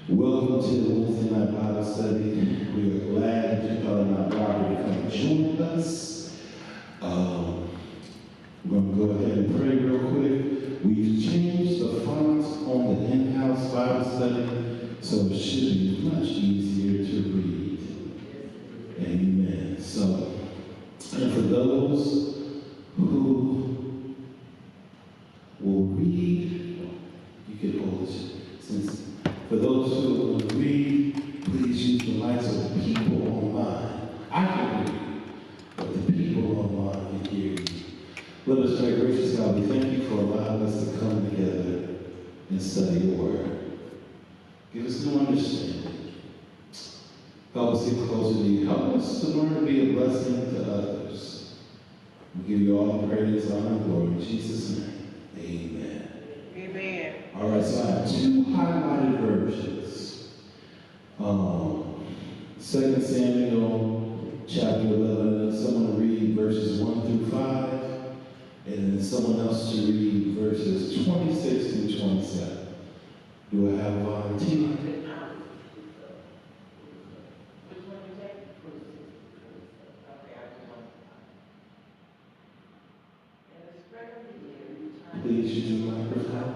Welcome to the Wednesday Night Bible Study. We are glad that you thought about Barbara to come join us. We're going to go ahead and pray real quick. We've changed the fonts on the in-house Bible study, so it should be much easier to read. Amen. So, and for those who will read, you can hold it. Since for those who will read, please use the mic so the people online, I can hear you, but the people online can hear you. Let us pray. Gracious God, we thank you for allowing us to come together and study your word. Give us new understanding. Help us get closer to you. Help us to learn to be a blessing to others. We give you all the praise, honor, and glory. In Jesus' name, amen. Amen. All right, so I have two highlighted versions. 2 Samuel chapter 11. Someone read verses 1 through 5. And then someone else to read verses 26 through 27. Do I have a volunteer? Please use the microphone.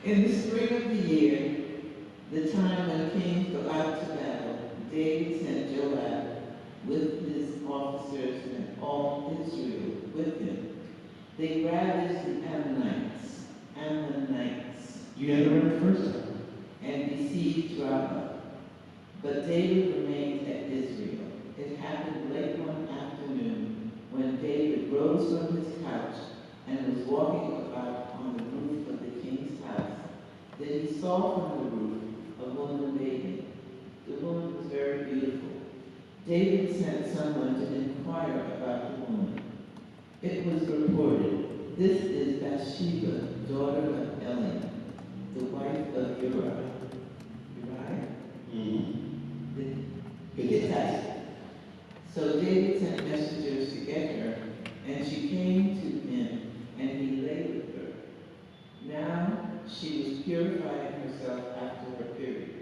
In the spring of the year, the time when kings go out to battle, David sent Joab with his officers and all Israel with him. They ravaged the Ammonites. You had to read the first time. And besieged Rabbah. But David remained at Israel. It happened late one afternoon when David rose from his couch and was walking about on the roof of the king's house, that he saw from the roof a woman bathing. The woman was very beautiful. David sent someone to inquire about the woman. It was reported, "This is Bathsheba, daughter of Eliam, the wife of Uriah." The Hittite. So David sent messengers to get her, and she came to him, and he lay with her. Now she was purifying herself after her period.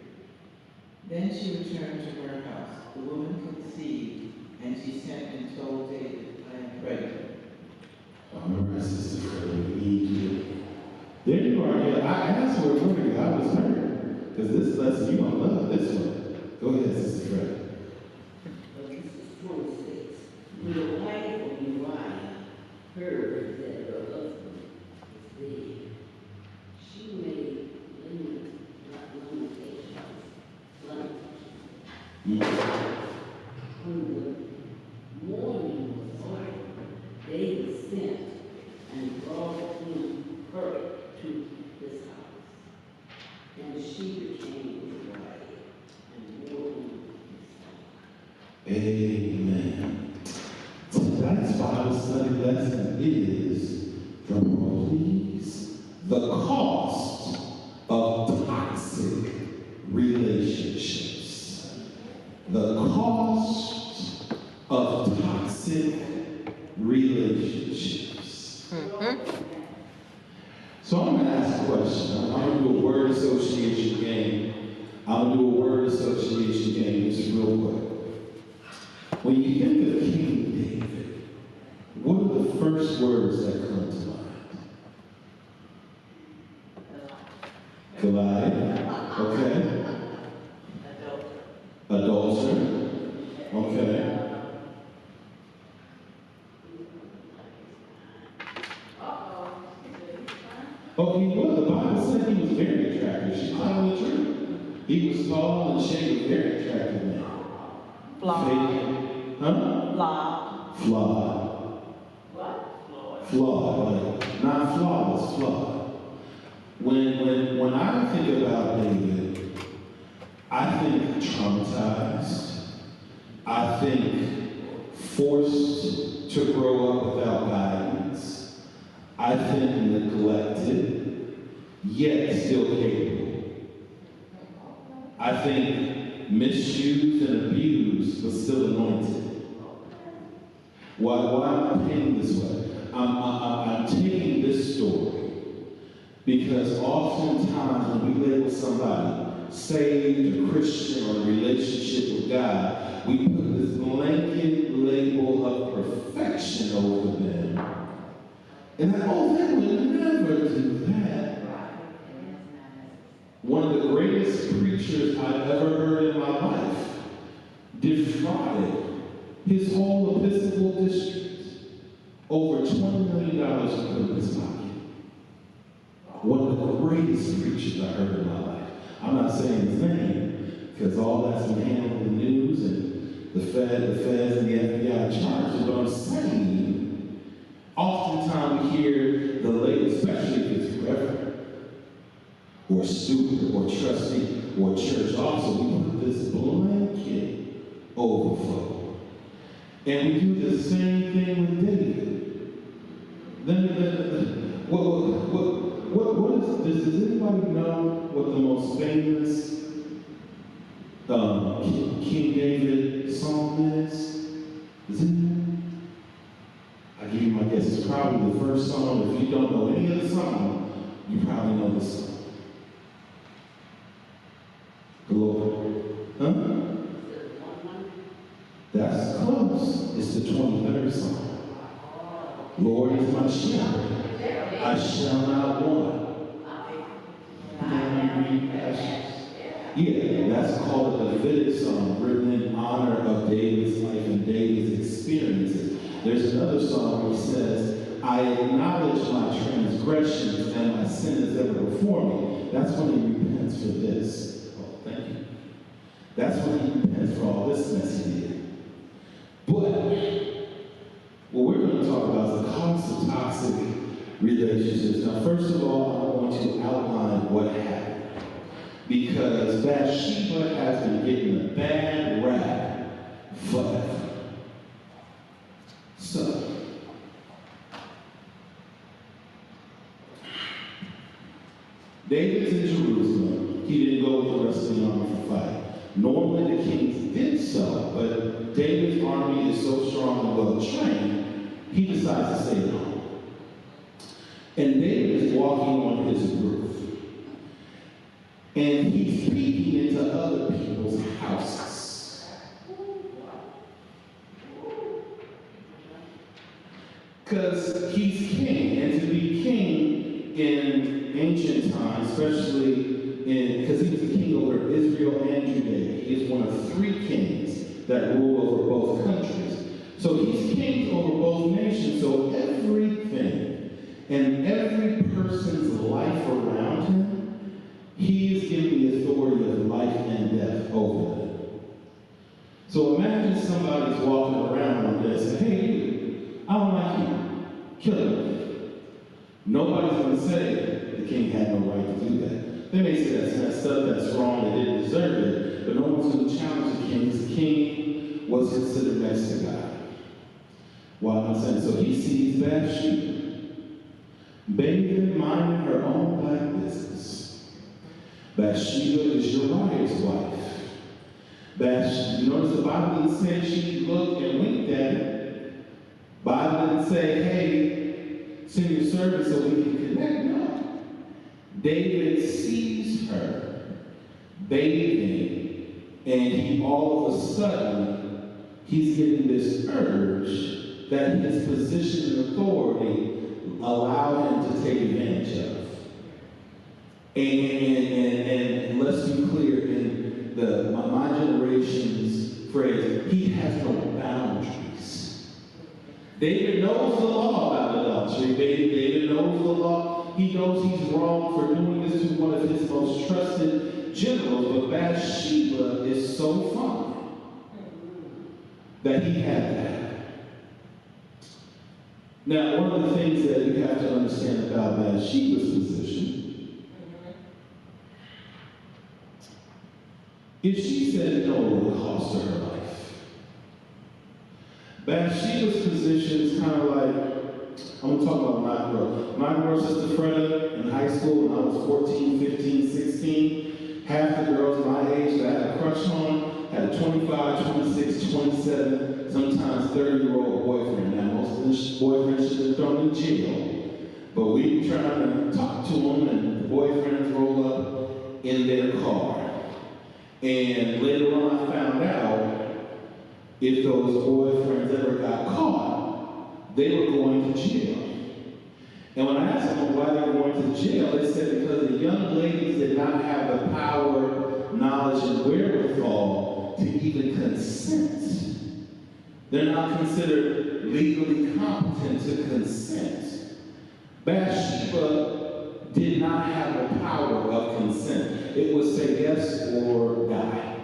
Then she returned to her house. The woman conceived, and she sent and told David, "I am pregnant." All right, Sister Freddie, we need you. There you are. Yeah, I asked for a word. I was hurt. Because this lesson, you're going to love this one. Go ahead, Sister Freddie. This is 26. When the wife of Uriah heard that her husband was dead, she made lamentations. When the morning was over, David sent and brought her to his house, and she became his wife and bore him his son. Amen. Tonight's Bible study lesson is, drum roll please, the cost of toxic relationships. The cost of toxic relationships. So I'm going to ask a question. I'm going to do a word association game. I'm going to do a word association game just real quick. When you think of King David, what are the first words that come to mind? Goliath. Okay. Adulterer. Okay. Oh, he was. The Bible said he was very attractive. She's telling the truth. He was tall and shaped, very attractive man. Flawed. Huh? Flawed. Flawed. What? Flawed. Like, not flawless, flawed. When I think about David, I think traumatized. I think forced to grow up without guidance. I think neglected, yet still capable. I think misused and abused, but still anointed. Why am I painting this way? I'm taking this story because oftentimes when we label somebody saved or Christian or in a relationship with God, we put this blanket label of perfection over them. And I, oh, they would never do that. One of the greatest preachers I've ever heard in my life defrauded his whole Episcopal district. Over $20 million he put in his pocket. One of the greatest preachers I heard in my life. I'm not saying his name, because all that's been handled in the news and the feds and the FBI charges. But I'm saying, oftentimes we hear the late, especially if it's reverend, or student, or trustee, or church also, we put this blanket overflow. And we do the same thing with David. What is, does anybody know what the most famous King David song is? Is it? I give you my guess. It's probably the first song. If you don't know any other song, you probably know this song. Glory. Huh? That's close. It's the 23rd song. Lord is my shepherd. I shall not want. Yeah, that's called a Davidic song, written in honor of David's life and David's experiences. There's another song where he says, I acknowledge my transgressions and my sin is ever before me. That's when he repents for this. Oh, thank you. That's when he repents for all this mess he did. But what we're going to talk about is the cost of toxic relationships. Now, first of all, I'm going to outline what happened. Because Bathsheba has been getting a bad rap forever. So, David's in Jerusalem. He didn't go with the rest of the army for fight. Normally the kings did so, but David's army is so strong and well trained, he decides to stay at home. And David is walking on his roof. And he's peeking into other people's houses. Because he's king, and to be king in ancient times, especially because he was the king over Israel and Judea. He is one of 3 kings that rule over both countries. So he's king over both nations, so everything and every person's life around him, he is given the authority of life and death over them. So imagine somebody's walking around one day and saying, hey, you, I don't like you. Kill him. Nobody's going to say the king had no right to do that. They may say that's messed up, that's wrong, they didn't deserve it, but no one's going to challenge the king because the king was considered next to God. While I'm saying, so he sees Bathsheba bathing, minding her own black business. Bathsheba is Uriah's wife. You notice the Bible didn't say she looked and winked at it. Bible didn't say, hey, send your servant so we can connect. No. David sees her bathing, and he all of a sudden, he's getting this urge that his position and authority allow him to take advantage of. And let's be clear, in my generation's phrase, he has no boundaries. David knows the law about adultery. David knows the law. He knows he's wrong for doing this to one of his most trusted generals, but Bathsheba is so fine that he had that. Now, one of the things that you have to understand about Bathsheba's position, if she said no, it would cost her her life. Bathsheba's position is kind of like, I'm going to talk about my girl. My girl, Sister Freda, in high school when I was 14, 15, 16, half the girls my age that I had a crush on had a 25, 26, 27, sometimes 30-year-old boyfriend. Now, most and the boyfriend should have thrown in jail. But we were trying to talk to him, and the boyfriends roll up in their car. And later on, I found out if those boyfriends ever got caught, they were going to jail. And when I asked them why they were going to jail, they said because the young ladies did not have the power, knowledge, and wherewithal to even consent. They're not considered legally competent to consent. Bathsheba did not have the power of consent. It was say yes or die.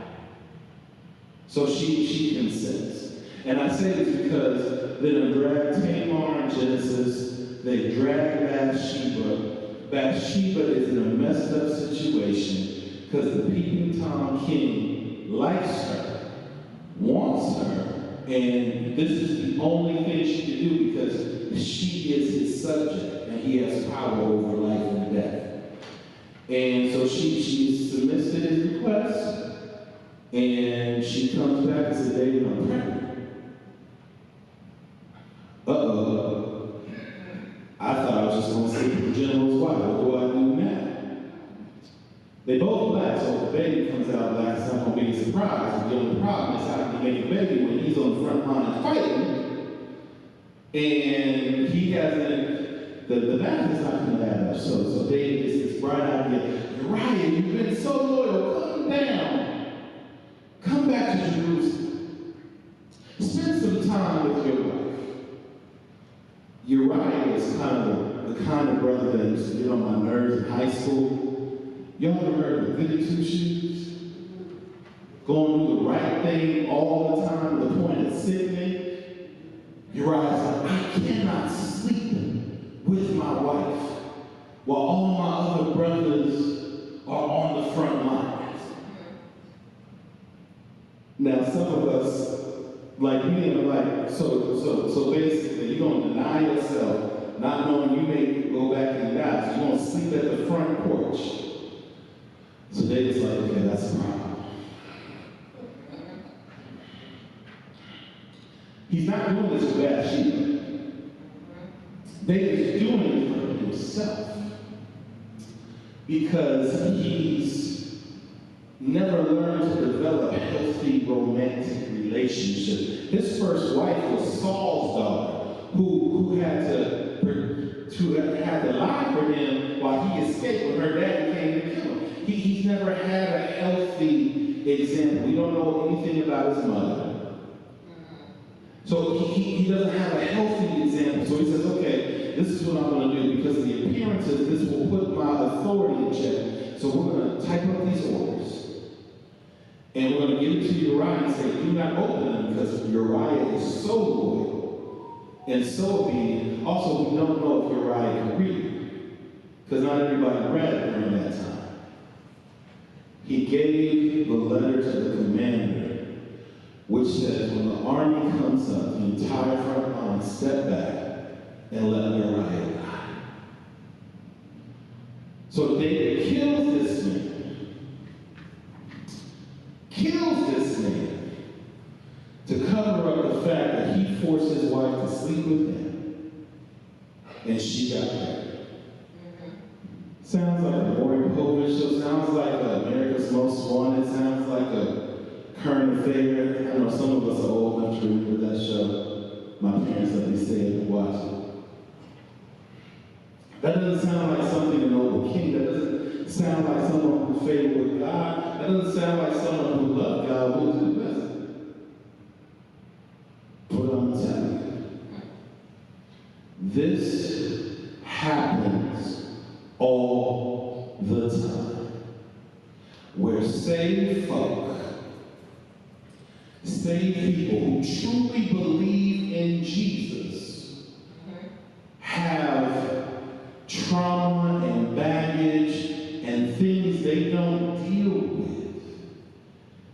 So she consents. And I say this because then they drag Tamar in Genesis, they drag Bathsheba. Bathsheba is in a messed up situation because the peeping Tom King likes her, wants her, and this is the only thing she can do because she is his subject and he has power over life and death. And so she submits to his request, and she comes back and says, David, I'm pregnant. Uh-oh. I thought I was just going to sleep with the general's wife. What do I do now? They both black, so if the baby comes out black, it's not going to be a surprise. The only problem is how can you make a baby when he's on the front line fighting, and he hasn't, the math is not going to add up. So David is this bright idea. Uriah, you've been so loyal, come down. Come back to Jerusalem. Spend some time with your wife. Uriah was the kind of brother that used to get on my nerves in high school. Y'all ever heard of goody two shoes? Going to do the right thing all the time to the point of sickening. Uriah's like, I cannot sleep with my wife while all my other brothers are on the front lines. Now, some of us, like me, are like, so basically, you're going to deny yourself, not knowing you may go back and die, so you're going to sleep at the front porch. So they just like, okay, that's a problem. He's not doing this for Bathsheba. David's doing it for himself. Because he's never learned to develop a healthy romantic relationship. His first wife was Saul's daughter, who had to lie for him while he escaped when her daddy came to kill him. He's never had a healthy example. We don't know anything about his mother. So he doesn't have a healthy example. So he says, okay, this is what I'm going to do because of the appearances, this will put my authority in check. So we're going to type up these orders. And we're going to give it to Uriah and say, do not open them because Uriah is so loyal and so obedient. Also, we don't know if Uriah can read because not everybody read during that time. He gave the letter to the commander, which says, when the army comes up, the entire front line step back and let Uriah die. So David kills this man to cover up the fact that he forced his wife to sleep with him, and she got pregnant. Sounds like a Maury Povich show. Sounds like America's Most Wanted. Sounds like a current affair. I know some of us are old enough to remember that show. My parents let me stay and watch it. That doesn't sound like something an old king. That doesn't sound like someone who favored with God. That doesn't sound like someone who loved God will do the best. But I'm telling you, this happens all the time. Where saved folk, saved people who truly believe in Jesus have trauma and baggage and things they don't deal with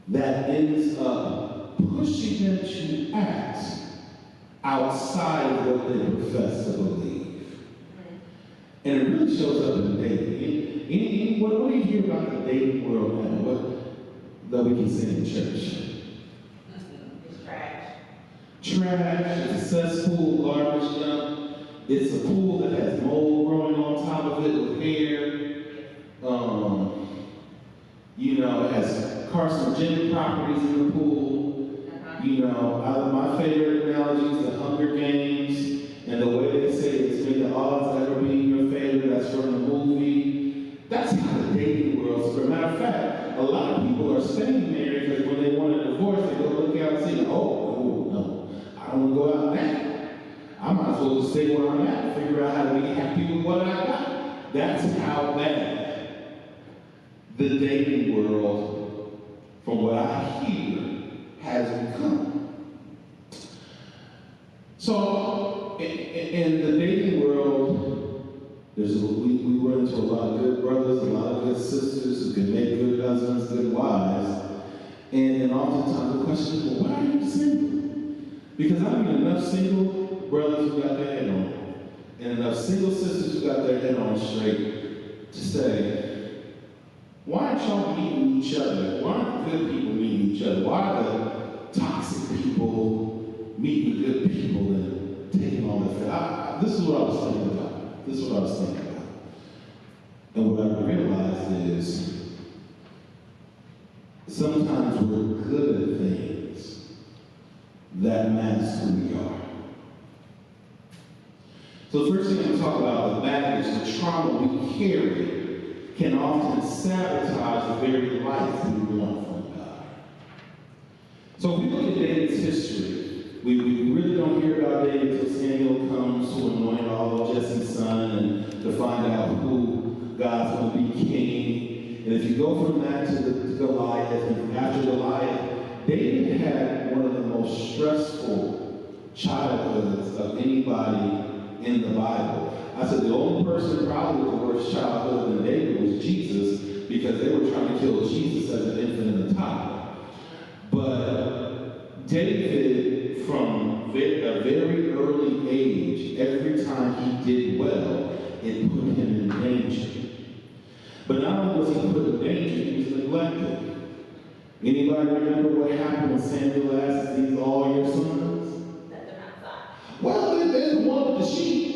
that ends up pushing them to act outside of what they profess to believe. And it really shows up in dating. What do you hear about the dating world now? That we can say in church? It's trash. Trash, it's a cesspool, garbage It's a pool that has mold growing on top of it with hair. You know, it has carcinogenic properties in the pool. You know, my favorite analogy is the Hunger Games, and the way they say it's made the odds ever be in your favor, that's from the movie. That's how the dating world's. As a matter of fact, a lot of people are staying married because when they want a divorce, they go look out and say, oh, no, I don't want to go out now. I might as well just stay where I'm at and figure out how to be happy with what I got. That's how bad the dating world, from what I hear, has become. So, in the dating world, we run into a lot of good brothers, a lot of good sisters who can make good husbands, good wives. And oftentimes the question is, well, why are you single? Because I meet enough single brothers who got their head on, and enough single sisters who got their head on straight to say, why aren't y'all meeting each other? Why aren't good people meeting each other? Why are the toxic people meeting the good people and taking all that? This is what I was thinking about. And what I realized is sometimes we're good at things that masks who we are. So the first thing I'm going to talk about, the baggage, the trauma we carry, can often sabotage the very life we want from God. So if we look at David's history, we really don't hear about David until Samuel comes to anoint all of Jesse's son and to find out who God's going to be king. And if you go from that to Goliath, and after Goliath, David had one of the most stressful childhoods of anybody in the Bible. I said the only person probably with the worst childhood than David was Jesus, because they were trying to kill Jesus as an infant and a toddler. But David, from a very early age, every time he did well, it put him in danger. But not only was he put in danger, he was neglected. Anybody remember what happened when Samuel asked, "These all your sons?" Let them outside. Well, there's one with the sheep.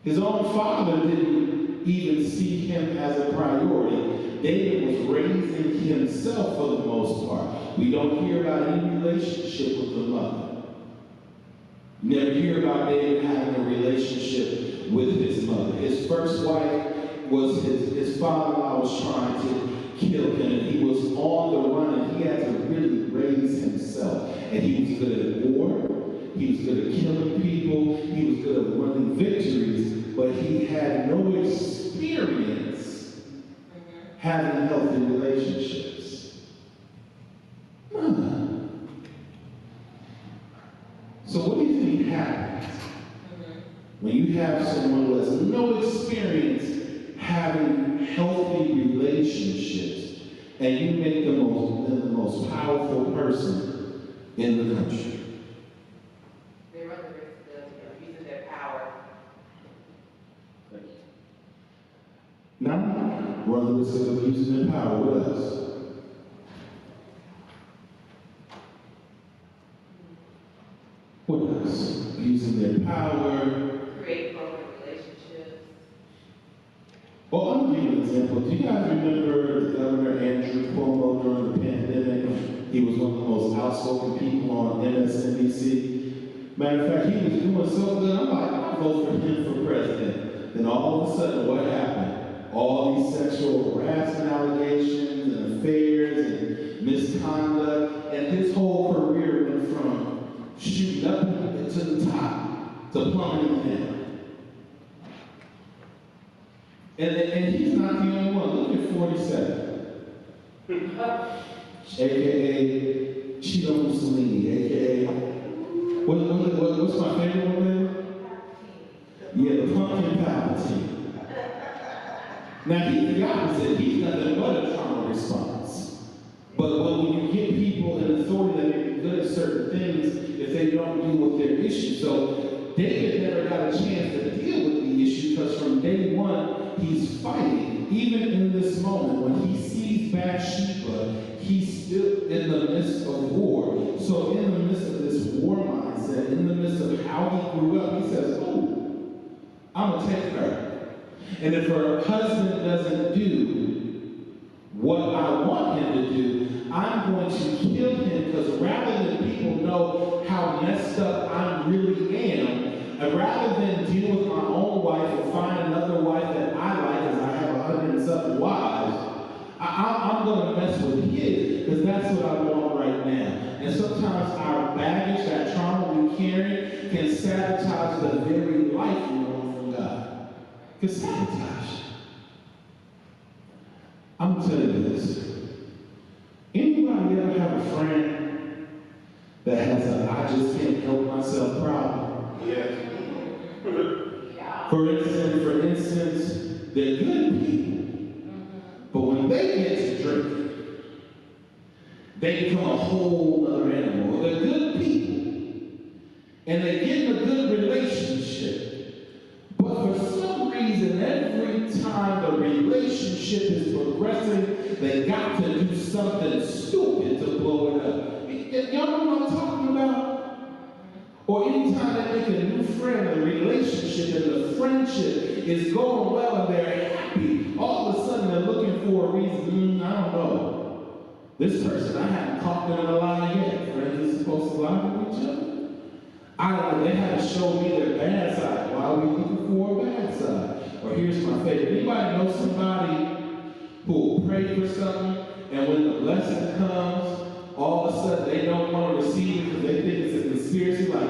His own father didn't even see him as a priority. David was raising himself for the most part. We don't hear about any relationship with the mother. Never hear about David having a relationship with his mother. His first wife was his father-in-law was trying to kill him, and he was on the run, and he had to really raise himself. And he was good at war. He was good at killing people. He was good at running victories, but he had no experience having healthy relationships. So what do you think happens when you have someone who has no experience having healthy relationships and you make them the most powerful person in the country? They run the risk of using their power. Now, run the risk of using their power. What else? What else? Using their power. Create broken relationships. Well, I'm going to give you an example. Do you guys remember Governor Andrew Cuomo during the pandemic? He was one of the most outspoken people on MSNBC. Matter of fact, he was doing so good, I'm like, I'll vote for him for president. Then all of a sudden, what happened? All these sexual harassment allegations and affairs and misconduct, and his whole career went from shooting up to the top to plummeting down. And he's not the only one. Look at 47. AKA Cheeto Mussolini, AKA, what's my favorite one there? Yeah, the pumpkin Palpatine. Now he's the opposite. He's nothing but a trauma response. But when you get people in authority that are good at certain things, if they don't deal with their issues. So David never got a chance to deal with the issue because from day one, he's fighting. Even in this moment, when he sees Bathsheba, he's still in the midst of war. So in the midst of this war mindset, in the midst of how how he grew up, he says, "Ooh, I'm going to take her. And if her husband doesn't do what I want him to do, I'm going to kill him, because rather than people know how messed up I really am, rather than deal with my own wife or find another wife that I like, as I have 100 and something wives, I'm going to mess with his, because that's what I want right now." And sometimes our baggage, that trauma we carry, can sabotage the very life we want from God. Can sabotage it. I'm going to tell you this. Anybody ever have a friend that has a "I just can't help myself" problem? Yes. For instance, they're good people, but when they get to drink, they become a whole other animal. They're good people, and they get in a good relationship, but for some reason, every time the relationship is progressing, they got to do something stupid to blow it up. Y'all know what I'm talking about? Or anytime they make a new friend, a relationship, and the friendship is going well and they're happy, all of a sudden they're looking for a reason. I don't know. This person, I haven't caught them in a lie yet. Friends are supposed to lie to each other. I don't know. They haven't shown me their bad side. Why are we looking for a bad side? Or here's my favorite. Anybody know somebody who will pray for something, and when the blessing comes, all of a sudden they don't want to receive it because they think it's a conspiracy? Like,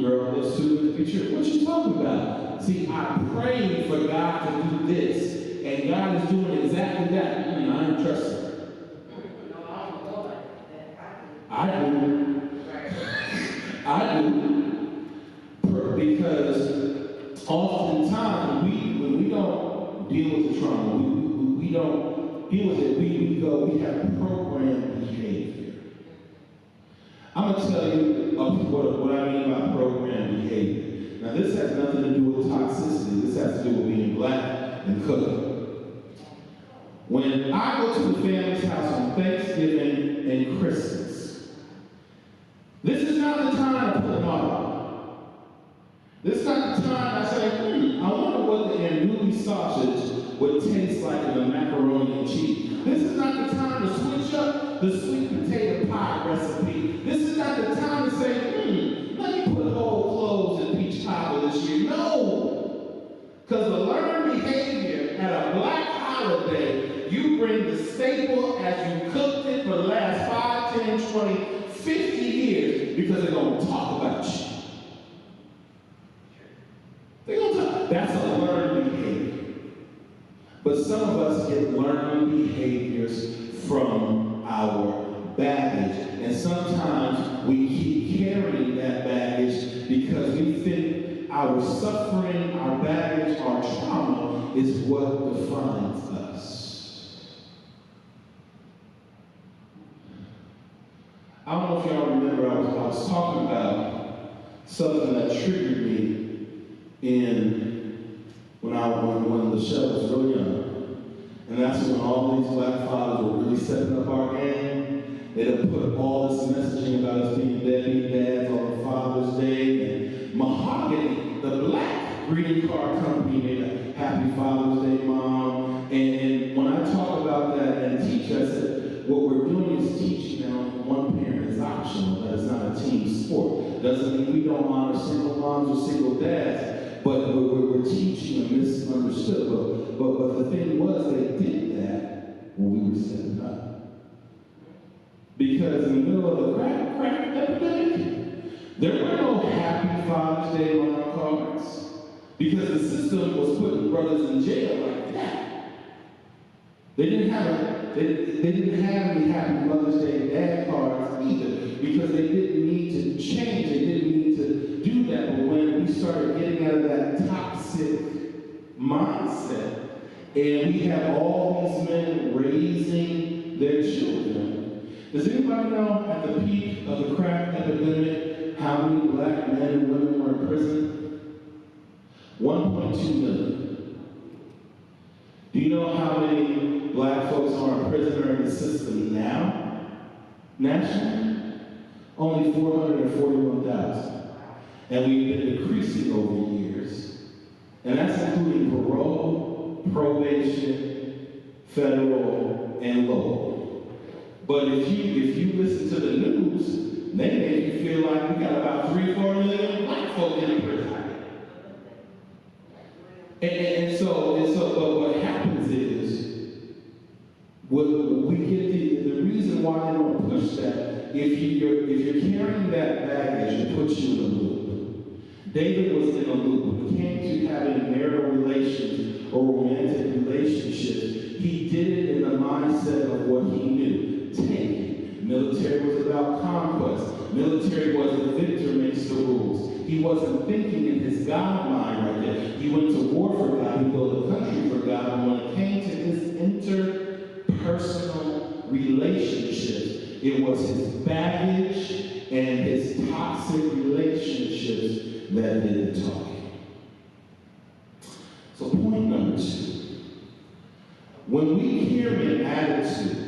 girl, that's too good to be true. What you talking about? See, I prayed for God to do this, and God is doing exactly that. I don't trust him. I do. I do. Because oftentimes, when we don't deal with the trauma, we don't deal with it, we have programmed behavior. I'm going to tell you what I mean by programmed behavior. Now, this has nothing to do with toxicity. This has to do with being black and cooking. When I go to the family's house on Thanksgiving and Christmas, this is not the time to put them on. This is not the time I say, I wonder what the andouille sausage would taste like in the macaroni and cheese. This is not the time to switch up the sweet potato pie recipe. This is not the time to say, let me put whole cloves in peach cobbler this year. No! Because the learned behavior at a black holiday, you bring the staple as you cooked it for the last 5, 10, 20, 50 years, because they're going to talk about you. They're going to talk. That's a learned behavior. But some of us get learned behaviors from our baggage. And sometimes we keep carrying that baggage because we think our suffering, our baggage, our trauma is what defines us. I don't know if y'all remember, I was talking about something that triggered me when Michelle was real young. And that's when all these black fathers were really stepping up our game. They'd have put all this messaging about us being deadbeat dads on Father's Day. And Mahogany, the black greeting card company, made a Happy Father's Day, Mom. And when I talk about that and teach, I said, what we're doing is teaching now one parent is optional, that is not a team sport. Doesn't mean we don't honor single moms or single dads, but we're teaching a misunderstood. But the thing was, they did that when we were stepping up. Because in the middle of the crack epidemic, there were no Happy Father's Day mom cards. Because the system was putting brothers in jail like that. They didn't have any Happy Mother's Day dad cards either, because they didn't need to change. They didn't need to do that. But when we started getting out of that toxic mindset, and we have all these men raising their children, does anybody know at the peak of the crack epidemic how many black men and women were in prison? 1.2 million. Do you know how many black folks are in prison or in the system now? Nationally? Only 441,000. And we've been decreasing over years. And that's including parole, probation, federal, and local. But if you listen to the news, they make you feel like we got about 3-4 million black folk in prison. And so, but what happens is, we get the reason why they don't push that, if you're carrying that baggage, it puts you in a loop. David was in a loop. When it came to having marital relations or romantic relationships, he did it in the mindset of what he knew. Taking. Military was about conquest. Military was the victor makes the rules. He wasn't thinking in his God mind right there. He went to war for God. He built a country for God. And when it came to his interpersonal relationships, it was his baggage and his toxic relationships that did the talking. So point number 2. When we carry an attitude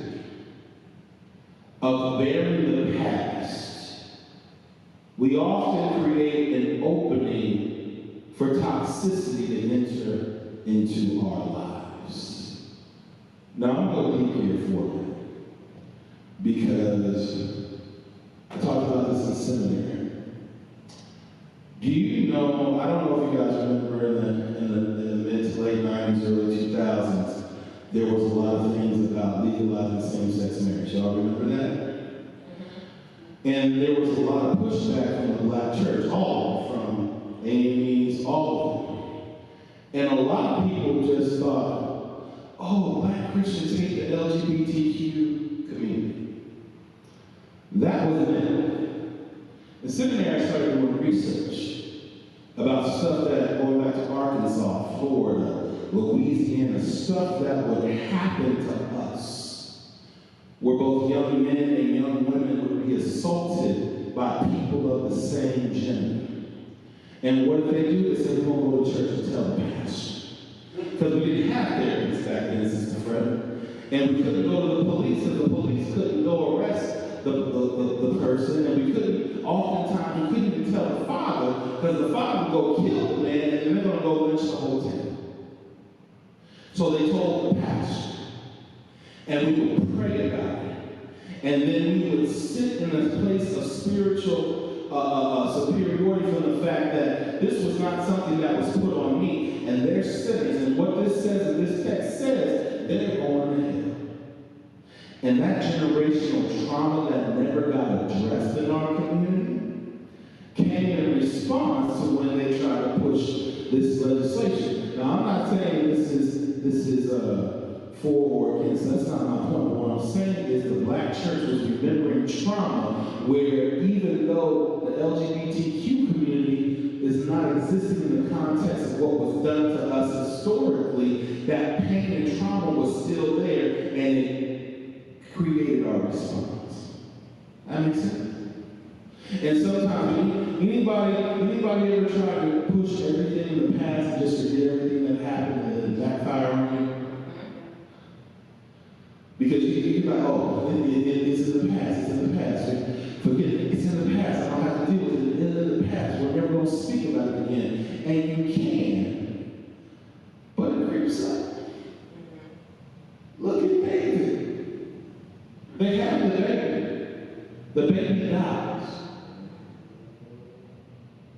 of bearing the past, we often create an opening for toxicity to enter into our lives. Now, I'm going to be here for you because I talked about this in seminary. Do you know, I don't know if you guys remember in the mid to late 90s, early 2000s, there was a lot of things about legalizing same-sex marriage. Y'all remember that? And there was a lot of pushback from the black church, all from AMEs, all of them. And a lot of people just thought, oh, black Christians hate the LGBTQ community. That wasn't it. In seminary, I started doing research about stuff that, going back to Arkansas, Florida, Louisiana, stuff that would happen to us, where both young men and young women would be assaulted by people of the same gender. And what did they do? They said, we won't go to church and tell the pastor. Because we didn't have therapists back then, Sister Fred. And we couldn't go to the police, and the police couldn't go arrest the person, and we couldn't, oftentimes, we couldn't even tell the father, because the father would go kill the man, and then they're going to go lynch the whole town. So they told the pastor. And we would pray about it. And then we would sit in a place of spiritual superiority from the fact that this was not something that was put on me, and their sins, and what this says in this text says, they're going to hell. And that generational trauma that never got addressed in our community came in response to when they tried to push this legislation. Now, I'm not saying this is for or against. That's not my point. What I'm saying is the black church was remembering trauma where even though the LGBTQ community is not existing in the context of what was done to us historically, that pain and trauma was still there, and it created our response. That makes sense? And sometimes, anybody ever tried to push everything in the past and just forget everything that happened and backfire on you? Because you're like, oh, it's in the past, it's in the past. Forget it, it's in the past. I don't have to deal with it. It's in the past. We're never going to speak about it again. And you can, but it creeps up. Look at David. They have the baby. The baby dies.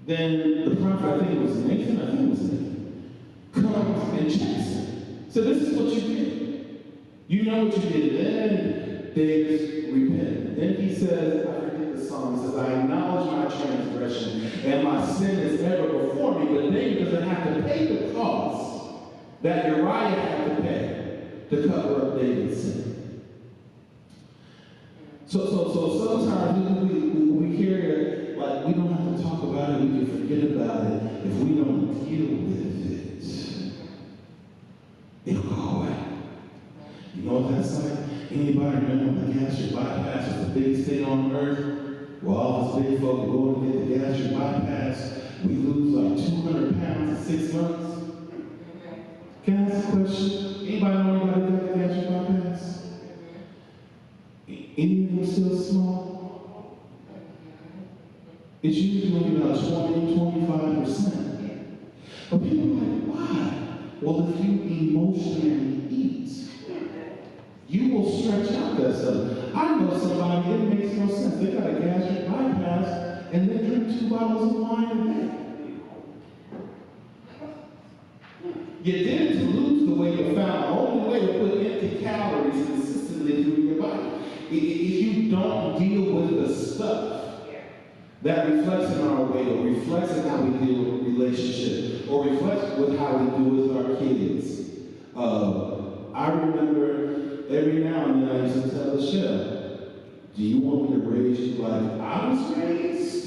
Then the prophet, I think it was Nathan, comes and checks him. So this is what you did. You know what you did. Then David repented. Then he says, I forget the song, he says, I acknowledge my transgression and my sin is ever before me. But David doesn't have to pay the cost that Uriah had to pay to cover up David's sin. So sometimes we carry it like we don't have to talk about it, we can forget about it if we don't deal with it. It'll go away. You know what that's like? Anybody remember when the gastric bypass was the biggest thing on earth? Well, all us big folk go to get the gastric bypass, we lose like 200 pounds in 6 months. Can I ask a question? Anybody know anybody that got the gastric bypass? Any of them still small? It's usually going to be about 20-25%. But people are like, why? Well, if you emotionally eat, you will stretch out that stuff. I know somebody, it makes no sense. They got a gastric bypass and they drink 2 bottles of wine a day. You did it to lose the weight you found. The only way to put empty calories consistently through your body. If you don't deal with the stuff that reflects in our weight, or reflects in how we deal with relationships, or reflects with how we do with our kids. I remember every now and then I used to tell Michelle, do you want me to raise you like I was raised?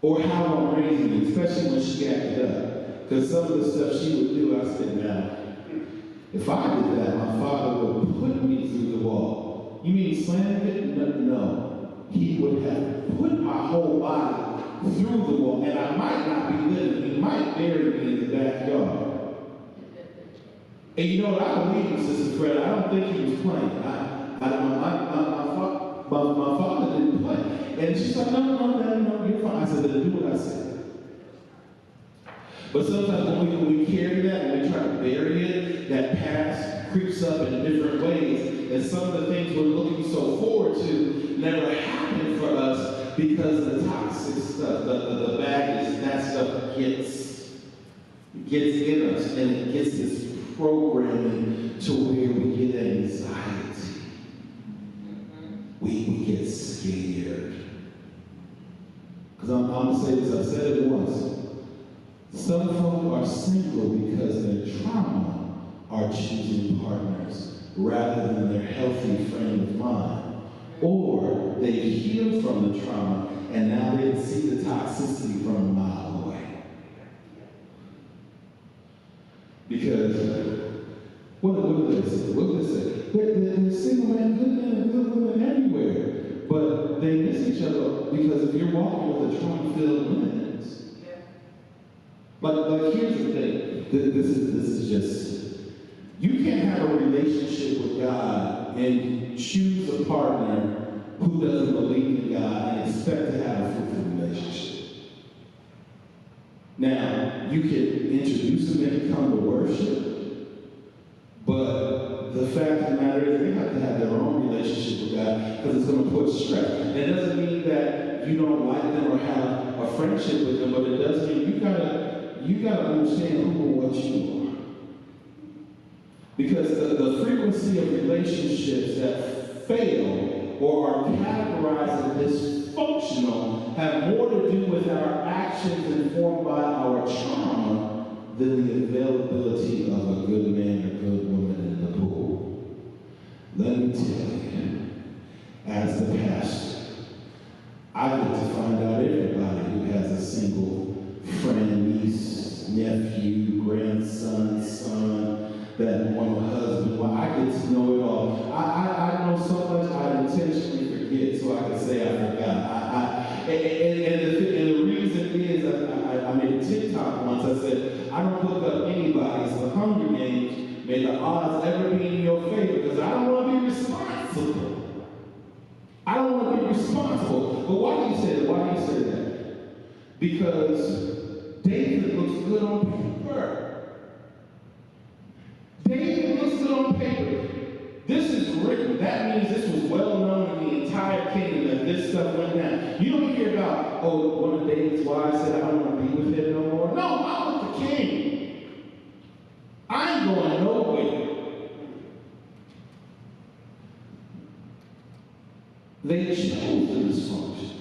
Or how I'm raising you, especially when she acted up. Because some of the stuff she would do, I said, now, if I did that, my father would put me through the wall. You mean slam it? No. He would have put my whole body through the wall, and I might not be living. He might bury me in the backyard. And you know what? I believe him, Sister Fred. I don't think he was playing. My father didn't play. And she's like, no, Daddy, no, you're fine. I said, then do what I said. But sometimes when we carry that and we try to bury it, that past creeps up in different ways. And some of the things we're looking so forward to never happen for us because the toxic stuff, the baggage, that stuff gets in us, and it gets this programming to where we get anxiety. We get scared. Because I'm going to say this, I've said it once. Some folk are single because their trauma are choosing partners rather than their healthy frame of mind. Or they've healed from the trauma and now they can see the toxicity from a mile away. Because, what do they say? What do they say? They're single men, good men, and good women everywhere. But they miss each other because if you're walking with a trauma-filled lens, But here's the thing. This is just, you can't have a relationship with God and choose a partner who doesn't believe in God and expect to have a fruitful relationship. Now, you can introduce them and come to worship, but the fact of the matter is they have to have their own relationship with God because it's going to put stress. And it doesn't mean that you don't like them or have a friendship with them, but it does mean you gotta understand who and what you are. Because the frequency of relationships that fail or are categorized as dysfunctional have more to do with our actions informed by our trauma than the availability of a good man or good woman in the pool. Let me tell you, as the pastor, I get to find out everybody who has a single friend, niece, nephew, grandson, son, that one husband. Well, I get to know it all. I know so much I intentionally forget so I can say I forgot. And the reason is, I made a TikTok once. I said, I don't look up anybody's The Hunger Games. May the odds ever be in your favor because I don't want to be responsible. I don't want to be responsible. But why do you say that? Why do you say that? Because David looks good on paper. David looks good on paper. This is written. That means this was well known in the entire kingdom that this stuff went down. You don't hear about, oh, one of David's wives said, I don't want to be with him no more. No, I'm with the king. I ain't going nowhere. They chose the dysfunction.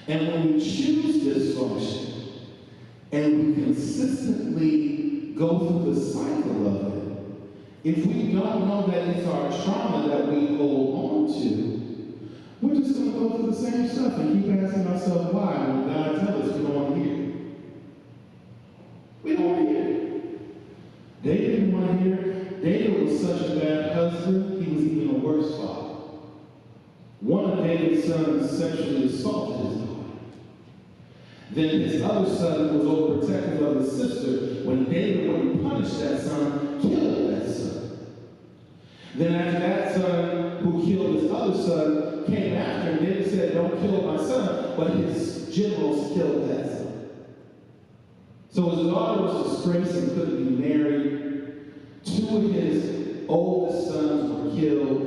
And when we choose dysfunction, and we consistently go through the cycle of it, if we don't know that it's our trauma that we hold on to, we're just going to go through the same stuff and keep asking ourselves why when God tells us we don't want to hear it. We don't want to hear it. David didn't want to hear it. David was such a bad husband, he was even a worse father. One of David's sons sexually assaulted his daughter. Then his other son, who was overprotective of his sister, when David wouldn't punish that son, killed that son. Then after that son, who killed his other son, came after him. David said, don't kill my son, but his generals killed that son. So his daughter was disgraced and couldn't be married. Two of his oldest sons were killed.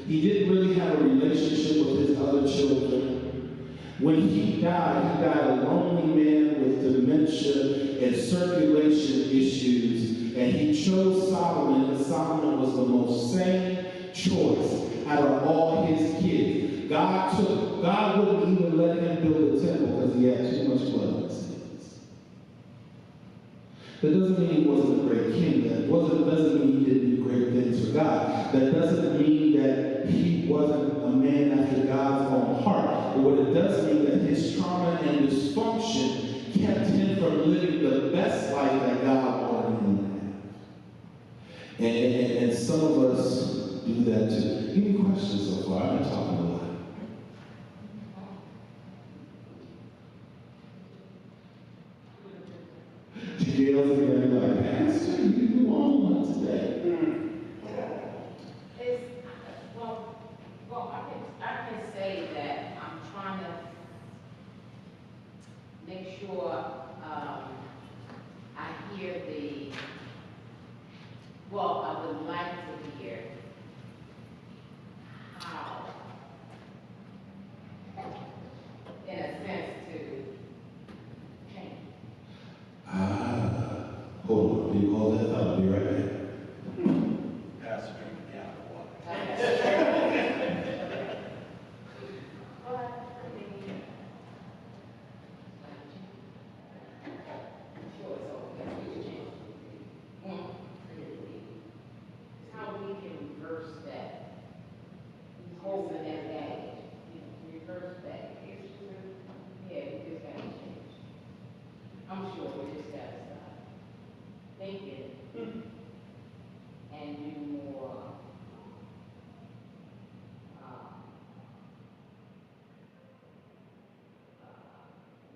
He didn't really have a relationship with his other children. When he died a lonely man with dementia and circulation issues, and he chose Solomon, and Solomon was the most sane choice out of all his kids. God wouldn't even let him build a temple because he had too much blood on his hands. That doesn't mean he wasn't a great king. That doesn't mean he didn't do great things for God. That doesn't mean that he wasn't a man after God's own heart. But what it does mean that his trauma and dysfunction kept him from living the best life that God wanted him to have. And some of us do that too. Any questions so far? I've been talking a lot. Gail's again like, Pastor, you do all one today. I can say that I'm trying to make sure I hear I would like to hear how, in a sense, to change. Hold on, you hold that thought, I'll be right back. Pastor, drink a gallon of water. Sure, so that's what you change. How we can reverse that, holding that baggage, reverse that. Yeah, we just gotta change. I'm sure we just gotta stop thinking and do more.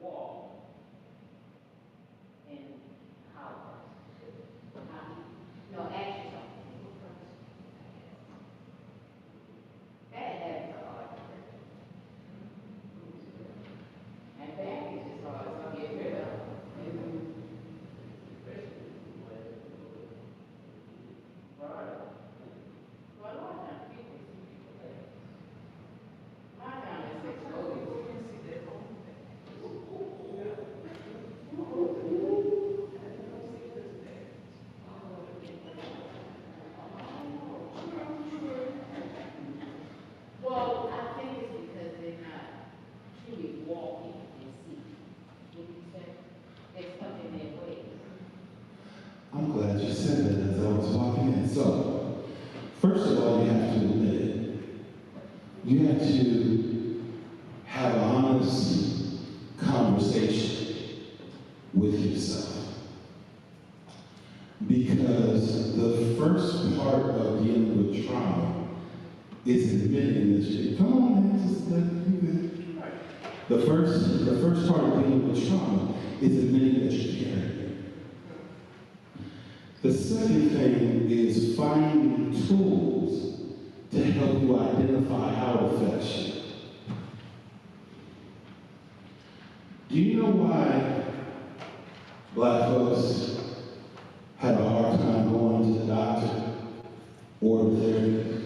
Walk in how no action. Bad habits are hard to break. And baggage is hard to get rid of. Well, a lot of times people see people like my time is 6 voting. You can see that home. Well, I think it's because they're not truly walking and seeking. What do you say? They're stuck in their ways. I'm glad you said that as I was walking in. So, first of all, you have to admit it. You have to have an honest conversation with yourself. Because the first part of dealing with trauma is admitting that you come on, man, just let me good. The first part of dealing with trauma is admitting that you carry it. The second thing is finding tools to help you identify how it affects you. Do you know why Black folks have a hard time going to the doctor or the therapist?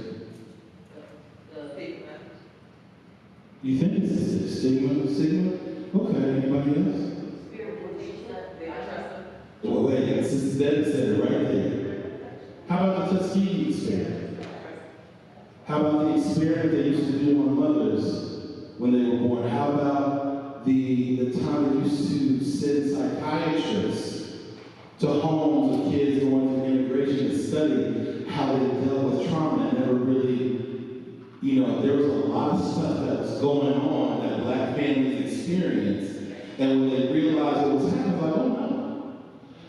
You think it's a stigma? Okay, anybody else? Well, wait, Sister Debbie said it right there. How about the Tuskegee experiment? How about the experiment they used to do on mothers when they were born? How about the time they used to send psychiatrists to homes of kids going through immigration to study how they dealt with trauma and never really, there was a lot of stuff that was going on that Black families experienced. And when they realized it was happening, like, oh no.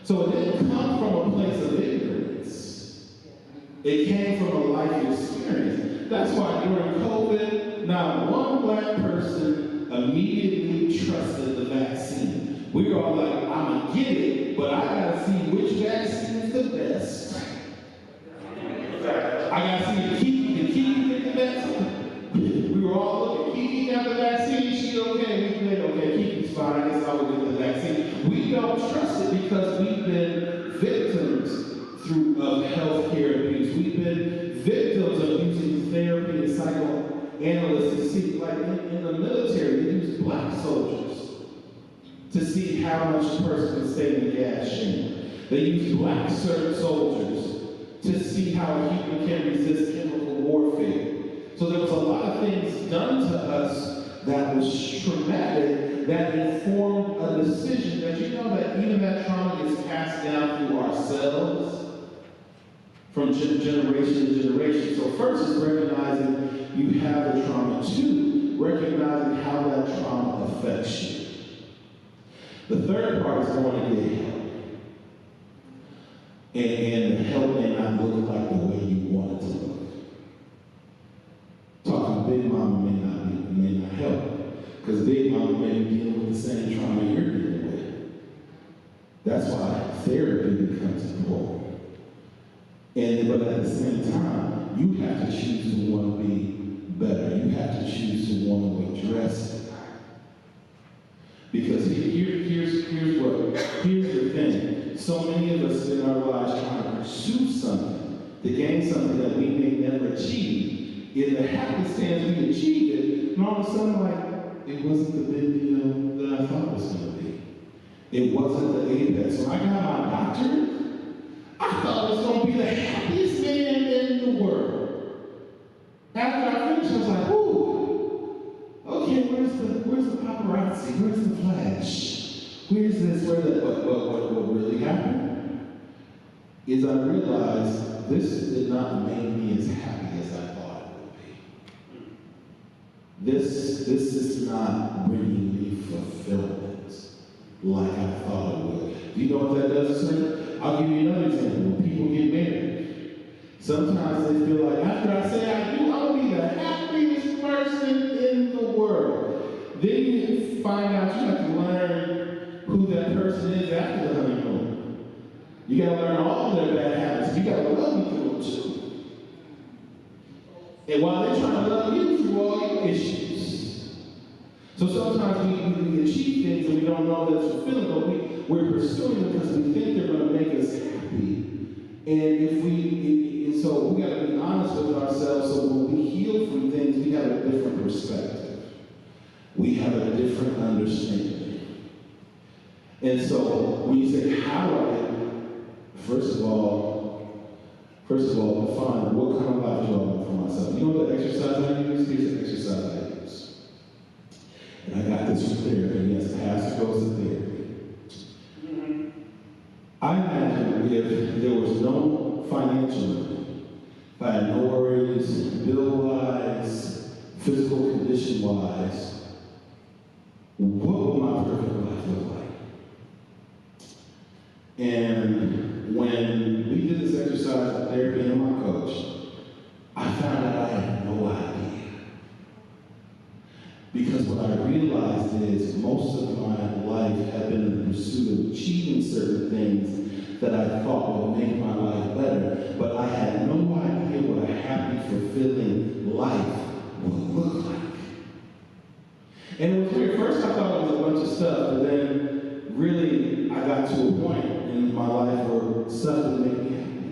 So it didn't come from a place of ignorance. It came from a life experience. That's why during COVID, not one Black person immediately trusted the vaccine. We were all like, I'm gonna get it, but I gotta see which vaccine is the best. I gotta see the key get the vaccine. fine, I guess I will get the vaccine. We don't trust it because we've been victims of healthcare abuse. We've been victims of using therapy and psychoanalysts to see, like in the military, they use black soldiers to see how much a person can stay in the gas chamber. They use black soldiers to see how a human can resist chemical warfare. So there was a lot of things done to us that was traumatic, that informed a decision that you know that even that trauma gets passed down through ourselves from generation to generation. So first is recognizing you have the trauma. Two, recognizing how that trauma affects you. The third part is going to get help. And the help may not look like the way you want it to look. Talking to Big Mama may not help. Because Big Mama may be dealing with the same trauma you're dealing with. That's why therapy becomes important. But at the same time, you have to choose to want to be better. You have to choose to want to address it. Because here's the thing. So many of us in our lives trying to pursue something, to gain something that we may never achieve. In the happenstance we achieve it, and all of a sudden, like, it wasn't the big deal that I thought it was going to be. It wasn't the apex. When I got my doctorate, I thought it was going to be the happiest man in the world. After I finished, I was like, ooh, okay, where's the paparazzi? Where's the flash? Where's this? What really happened is I realized this did not make me as happy as I thought it would be. This is not bringing me fulfillment like I thought it would. Do you know what that does to me? I'll give you another example. When people get married, sometimes they feel like after I say I do, I'll be the happiest person in the world. Then you find out you have to learn who that person is after the honeymoon. You gotta learn all their bad habits. You gotta love them through them too. And while they're trying to love you through all your issues. So sometimes we achieve things and we don't know that's fulfilling, but we're pursuing them because we think they're gonna make us happy. And so we gotta be honest with ourselves, so when we heal from things, we have a different perspective. We have a different understanding. And so when you say, how do I get it? First of all, define what kind of life do I want for myself. You know what exercise I use? Here's the exercise I use. And I got this from therapy. Yes, pastor goes to therapy. I imagine if there was no financial, if I had no worries, bill-wise, physical condition-wise, what would my perfect life look like? And when we did this exercise with therapy and my coach, I found out I had no idea. Because what I realized is most of my life had been in the pursuit of achieving certain things that I thought would make my life better, but I had no idea what a happy, fulfilling life would look like. And it was weird. First I thought it was a bunch of stuff, but then really I got to a point in my life where stuff didn't make me happy.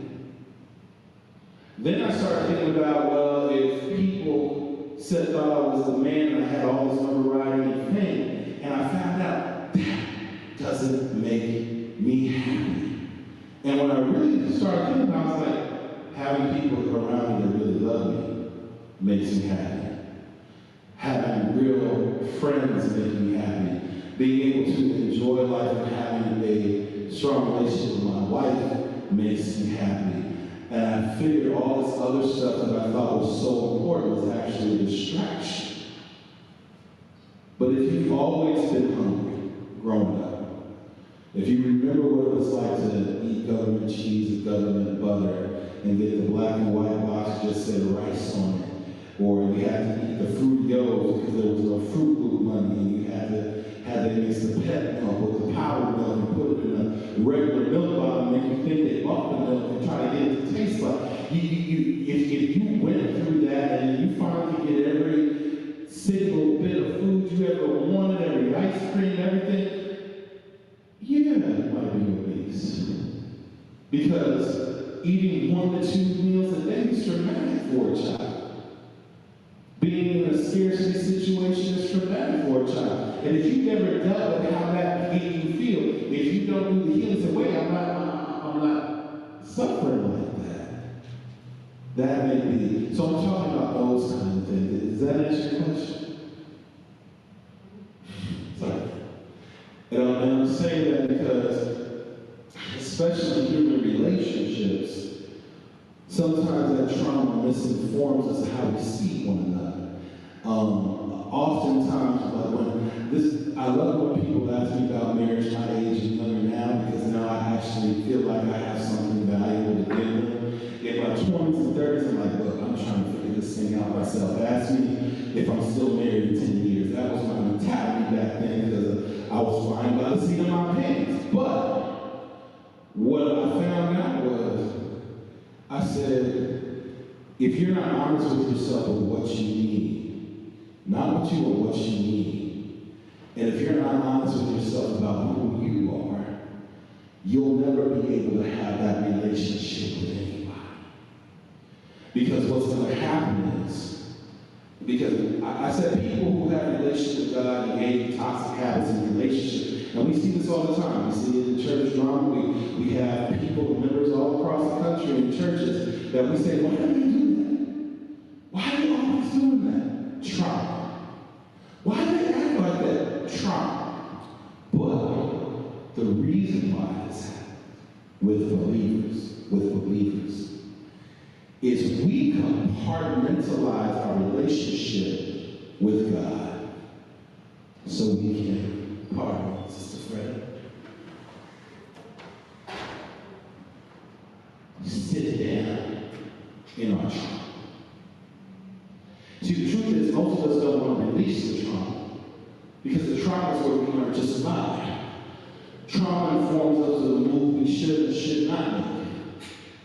Then I started thinking about, well, if people thought I was the man and I had all this notoriety and fame, and I found out that doesn't make me happy. And when I really started thinking about it, I was like, having people around me that really love me makes me happy. Having real friends makes me happy. Being able to enjoy life and having a strong relationship with my wife makes me happy. And I figured all this other stuff that I thought was so important was actually a distraction. But if you've always been hungry, growing up, if you remember what it was like to eat government cheese and government butter and get the black and white box that just said rice on it, or you had to eat the Fruity-O's because there was no Fruit Loop money, and you had to mix the pet milk with the powdered milk and put it in a regular milk bottle and make you think they bought the milk and try to get it to taste like. If you went through that and you finally get every single bit of food you ever wanted, every ice cream, everything Because eating 1 to 2 meals a day is traumatic for a child. Being in a scarcity situation is traumatic for a child. And if you've never dealt with how that made you feel, if you don't do the healing, say, wait, I'm not suffering like that. That may be. So I'm talking about those kind of things. Does that answer your question? Sorry. And I'm saying that because, especially in human relationships, sometimes that trauma misinforms us of how we see one another. Oftentimes, I love when people ask me about marriage my age and younger now, because now I actually feel like I have something valuable to give them. In my 20s and 30s, I'm like, look, I'm trying to figure this thing out myself. Ask me if I'm still married in 10 years. That was my mentality back then, because I was flying by the seat of my pants. But what I found out was, I said, if you're not honest with yourself with what you need, not what you want, what you need, and if you're not honest with yourself about who you are, you'll never be able to have that relationship with anybody. Because what's going to happen is, because I said people who have relationships with God engage in toxic habits in relationships, and we see this all the time. We see it in church drama. We have people, members all across the country in churches that we say, why do they do that? Why are they always doing that? Trauma. Why do they act like that? Trauma. But the reason why it's happening with believers, is we compartmentalize our relationship with God so we can, pardon me, Sister Fred, sit down in our trauma. See, the truth is, most of us don't want to release the trauma, because the trauma is where we learn to survive. Trauma informs us of the move we should and should not make.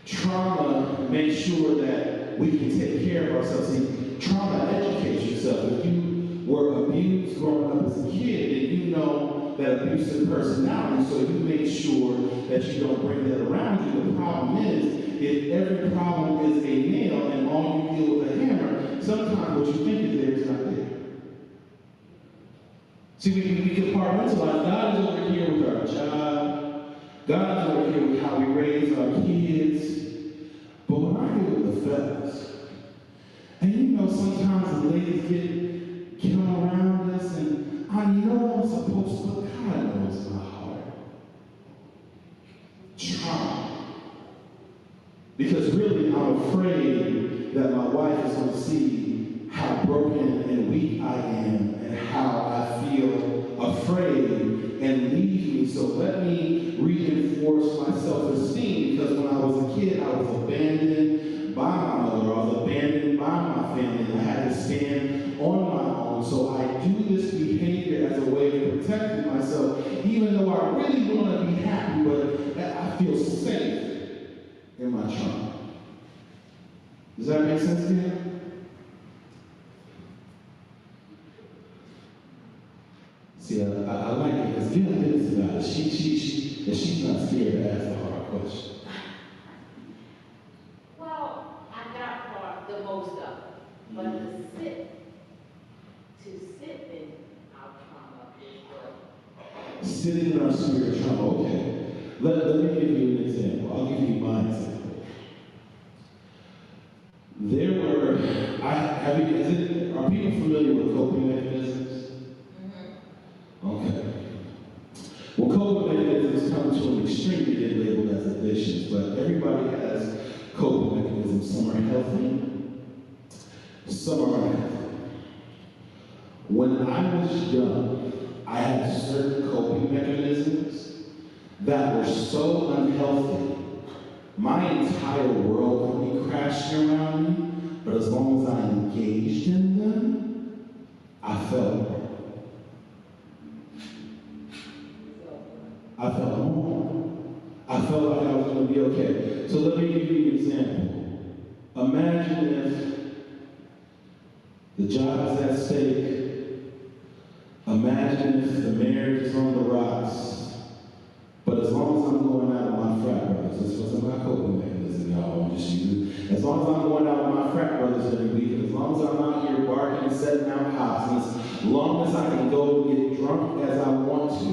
Trauma makes sure that we can take care of ourselves. See, trauma educates yourself. If you were abused growing up as a kid, then you know that abusive personality, so you make sure that you don't bring that around you. The problem is, if every problem is a nail and all you deal with a hammer, sometimes what you think is there is not there. See, we compartmentalize. God is over here with our job. God is over here with how we raise our kids. But when I deal with the fellas, and you know sometimes the ladies come around us, and I know I'm supposed to, but God knows my heart. Trauma. Because really I'm afraid that my wife is going to see how broken and weak I am and how I feel afraid and leave me. So let me reinforce my self-esteem, because when I was a kid, I was abandoned by my mother. I was abandoned by my family. And I had to stand on my own. So I do this behavior as a way of protecting myself, even though I really want to be happy, but I feel safe in my trauma. Does that make sense to you? See, I like it, because Gil is about it. She's not scared to ask the hard question. Well, I got part, the most of it, but to sit in our trauma is what. Sitting in our spirit trauma, okay. Let me give you an example. I'll give you my example. Are people familiar with coping mechanisms? Mm-hmm. Okay. Well, coping mechanisms come to an extreme to get labeled as addictions, but everybody has coping mechanisms. Some are healthy, some are unhealthy. When I was young, I had certain coping mechanisms that were so unhealthy, my entire world could be crashing around me. But as long as I engaged in them, I felt home. I felt like I was going to be okay. So let me give you an example. Imagine if the job is at stake. Imagine if the marriage is on the rocks. But as long as I'm going out with my frat brothers, This wasn't my coping mechanism, y'all. I'm just using. As long as I'm going out with my frat brothers every week, as long as I'm out here barking and setting out houses, as long as I can go get drunk as I want to,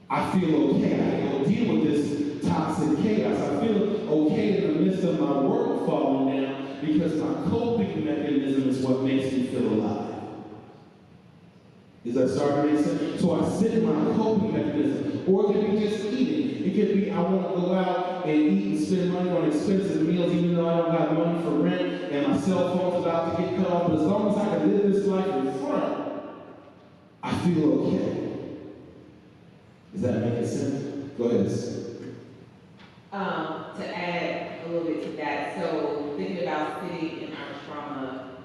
I feel okay. I can go deal with this toxic chaos. I feel okay in the midst of my work falling down because my coping mechanism is what makes me feel alive. Is that starting to make sense? So I sit in my coping mechanism. Or it could be just eating. It could be I want to go out and eat and spend money on expensive meals even though I don't got money for rent and my cell phone's about to get cut off. But as long as I can live this life in front, I feel okay. Is that making sense? Go ahead. To add a little bit to that, so thinking about sitting in our trauma,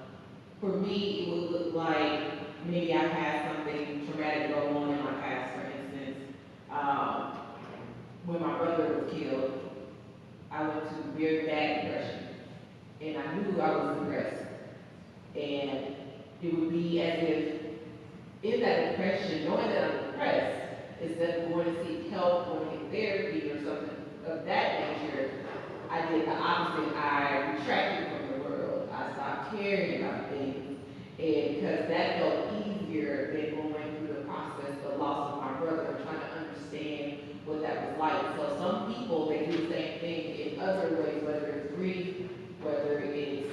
for me, it would look like maybe I've had something traumatic go on in my past, for instance. When my brother was killed, I went to very bad depression, and I knew I was depressed. And it would be as if in that depression, knowing that I'm depressed, instead of going to seek help, going to get therapy or something of that nature, I did the opposite. I retracted from the world. I stopped caring about things. And because that felt easier than going through the process of the loss of my brother, trying to understand what that was like. So some people, they do the same thing in other ways, whether it's grief, whether it's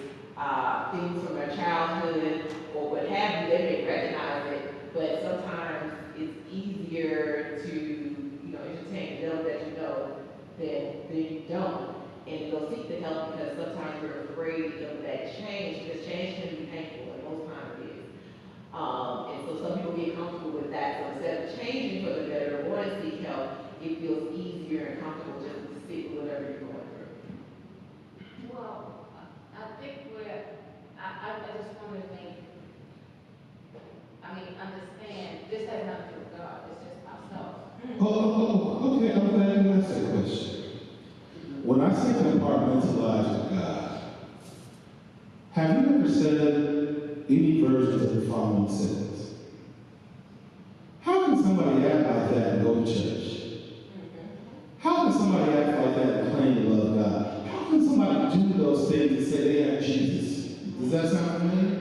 things from their childhood, or what have you. They may recognize it, but sometimes it's easier to, entertain them that you know than you don't. And they'll seek the help because sometimes we're afraid of that change, because change can be painful, and most times it is. And so some people get comfortable with that. So instead of changing for the better or wanting to seek help, it feels easier and comfortable just to sit with whatever you're going through. Well, I think I just want to understand, this has nothing to do with God, it's just myself. Okay, I'm glad you asked that question. When I say compartmentalize with God, have you ever said any versions of the following sentence? How can somebody act like that and go to church? How can somebody act like that and claim to love God? How can somebody do those things and say they have Jesus? Does that sound familiar?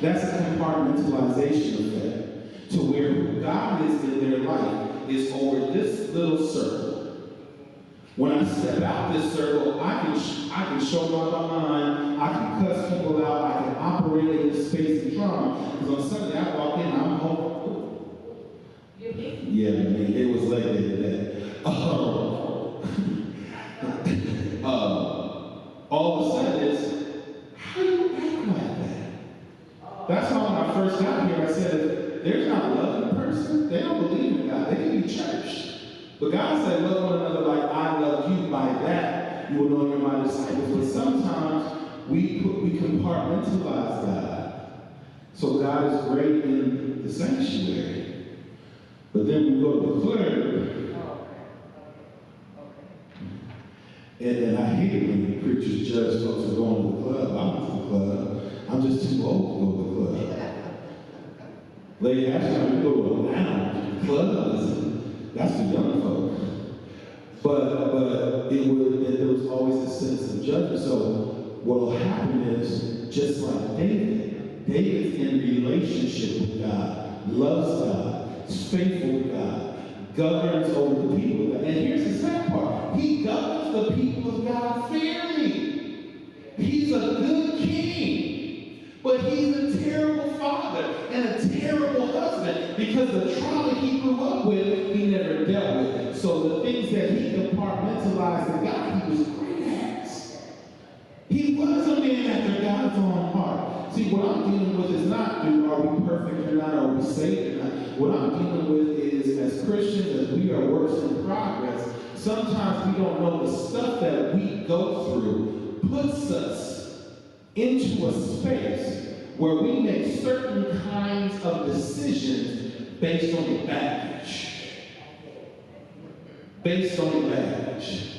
That's a compartmentalization effect to where who God is in their life is over this little circle. When I step out this circle, I can show my mind, I can cuss people out, I can operate in this space of trauma. Because on Sunday I walk in, I'm home. Yeah, man, it was like that today. All of a sudden it's, how do you act like that? That's why when I first got here, I said, there's not a loving person. They don't believe in God. They can be churched. But God said, love one another like I love you. By that, you will know you're my disciples. But sometimes we compartmentalize God. So God is great in the sanctuary. But then we go to the club. And I hate it when preachers judge folks for going to the club. I went to the club. I'm just too old to go to the club. Lady Ashley, we go to a lounge, clubs. That's for young folk. But there was always a sense of judgment. So what will happen is, just like David's in relationship with God, loves God, is faithful to God, governs over the people of God. And here's the sad part. He governs the people of God fairly. He's a good king, but he's a terrible father and a terrible husband because the trauma he grew up with, he never dealt with. So the things that he compartmentalized in God, he was great at. He was a man after God's own heart. See, what I'm dealing with is not, are we perfect or not, are we saved or not? What I'm dealing with is, as Christians, as we are works in progress, sometimes we don't know the stuff that we go through puts us into a space where we make certain kinds of decisions based on the baggage. Based on the baggage.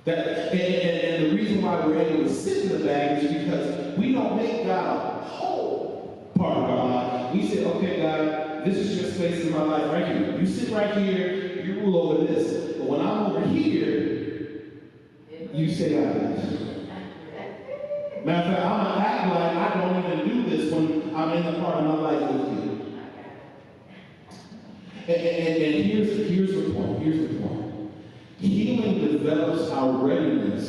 And the reason why we're able to sit in the baggage is because we don't make God a whole part of our life. We say, okay, God, that this is your space in my life right here. You sit right here, you rule over this. But when I'm over here, you say I do. Matter of fact, I'm gonna act like I don't even do this when I'm in the part of my life with you. And here's the point. Here's the point. Healing develops our readiness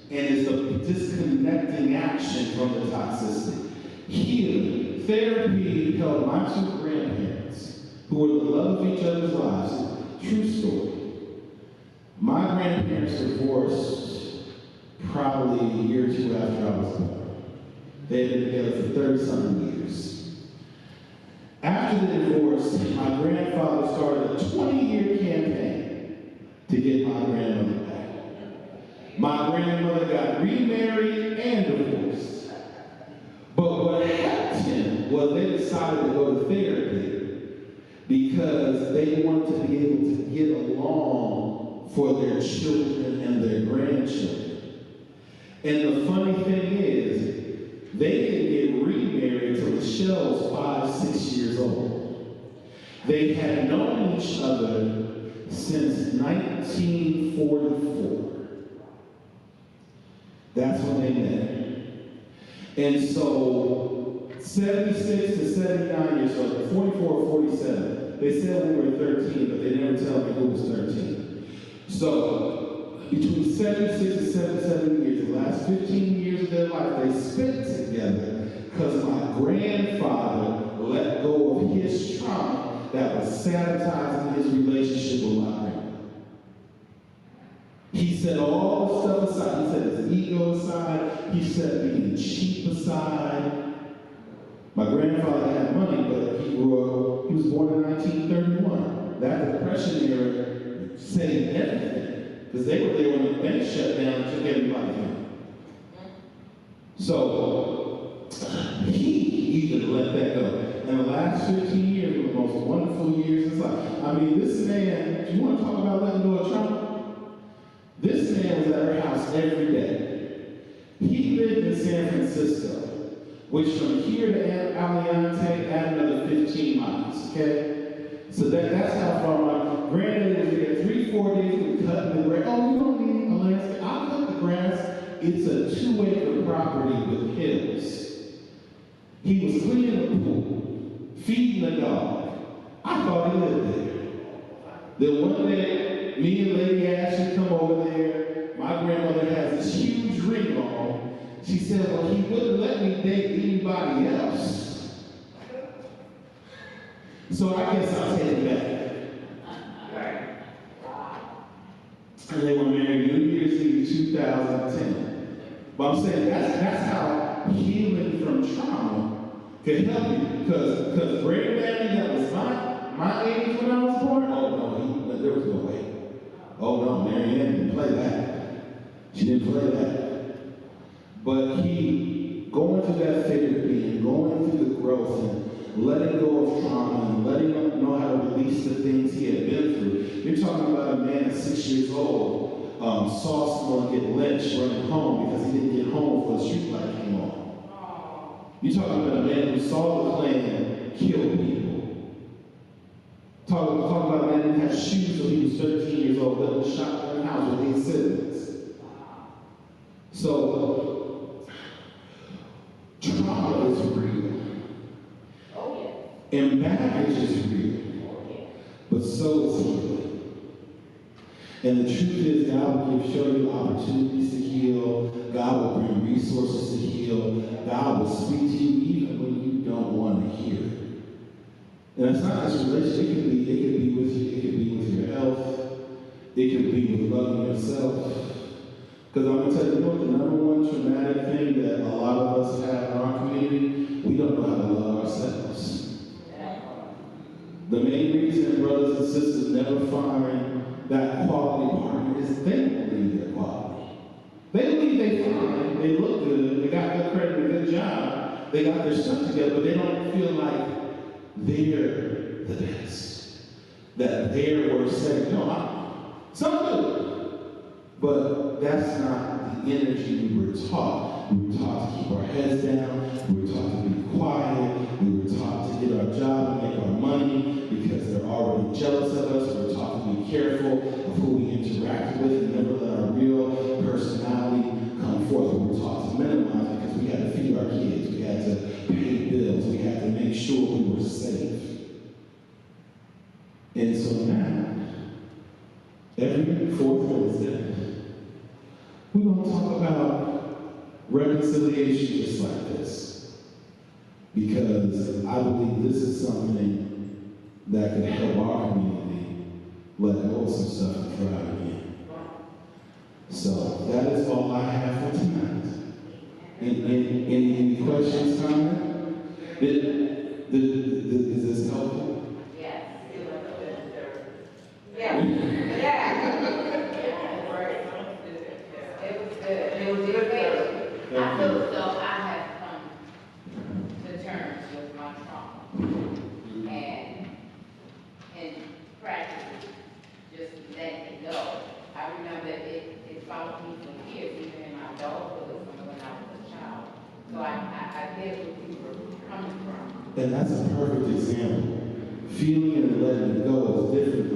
and is a disconnecting action from the toxicity. Healing, therapy helped my two grandparents, who were the love of each other's lives. True story. My grandparents divorced probably a year or two after I was born. They had been together for 30-something years. After the divorce, my grandfather started a 20-year campaign to get my grandmother back. My grandmother got remarried and divorced. But what helped him was they decided to go to therapy because they wanted to be able to get along for their children and their grandchildren. And the funny thing is, they didn't get remarried till Michelle was 5, 6 years old. They had known each other since 1944. That's when they met. And so, 76 to 79 years old, 44 or 47, they said we were 13, but they never tell me who was 13. So, between 76 and 77 years, the last 15 years of their life, they spent together because my grandfather let go of his trauma that was sabotaging his relationship with my grandmother. He set all the stuff aside. He set his ego aside. He set being cheap aside. My grandfather had money, but he was born in 1931. That Depression era saved everything. Because they were there when the bank shut down and took everybody's money. So, he even let that go. And the last 15 years were the most wonderful years in his life. I mean, this man, do you want to talk about letting go of trauma? This man was at her house every day. He lived in San Francisco, which from here to Aliante add another 15 miles, okay? So that's how far my granddad was there 3-4 days with cutting the grass. Oh, you don't need a landscape. I'll cut the grass. It's a 2-acre property with hills. He was cleaning the pool, feeding the dog. I thought he lived there. Then one day, me and Lady Ashley come over there. My grandmother has this huge ring on. She said, well, he wouldn't let me date anybody else. So I guess I'll take it back. And they were married New Year's Eve 2010. But I'm saying that's how healing from trauma can help you. Because granddaddy that was my age when I was born, oh no, there was no way. Oh no, Mary Ann didn't play that. She didn't play that. But he going through that therapy and going through the growth and letting go of trauma and letting him know how to release the things he had been through. You're talking about a man at 6 years old saw someone get lynched running home because he didn't get home before the street light came on. You're talking about a man who saw the Klan kill people. Talking about a man who didn't have shoes until he was 13 years old, that was shot in the house with 8 siblings. So, trauma is real. And baggage is real, but so is healing. And the truth is, God will show you opportunities to heal. God will bring resources to heal. God will speak to you even when you don't want to hear it. And it's not just relationship. It could be with you. It could be with your health. It could be with loving yourself. Because I'm going to tell you what, the number one traumatic thing that a lot of us have in our community, we don't know how to love ourselves. The main reason brothers and sisters never find that quality partner is they don't believe they're quality. They believe they're fine, they look good, they got good credit, a good job, they got their stuff together, but they don't feel like they're the best. That they're worth saying, no, some do. But that's not the energy we were taught. We were taught to keep our heads down. We were taught to be quiet. We were taught to get our job and make our money because they're already jealous of us. We were taught to be careful of who we interact with and never let our real personality come forth. We were taught to minimize because we had to feed our kids. We had to pay bills. We had to make sure we were safe. And so now, every fourth Wednesday, we're going to talk about reconciliation just like this. Because I believe this is something that can help our community let go of some stuff and thrive again. So that is all I have for tonight. Any questions, comments? Is this helpful? Yes. Yeah, it was good. It was good. I feel as though I have come to terms with my trauma. And in practice, just letting it go. I remember it followed me for years, even in my adulthood, from when I was a child. So I get where you were coming from. And that's a perfect example. Feeling and letting it go is different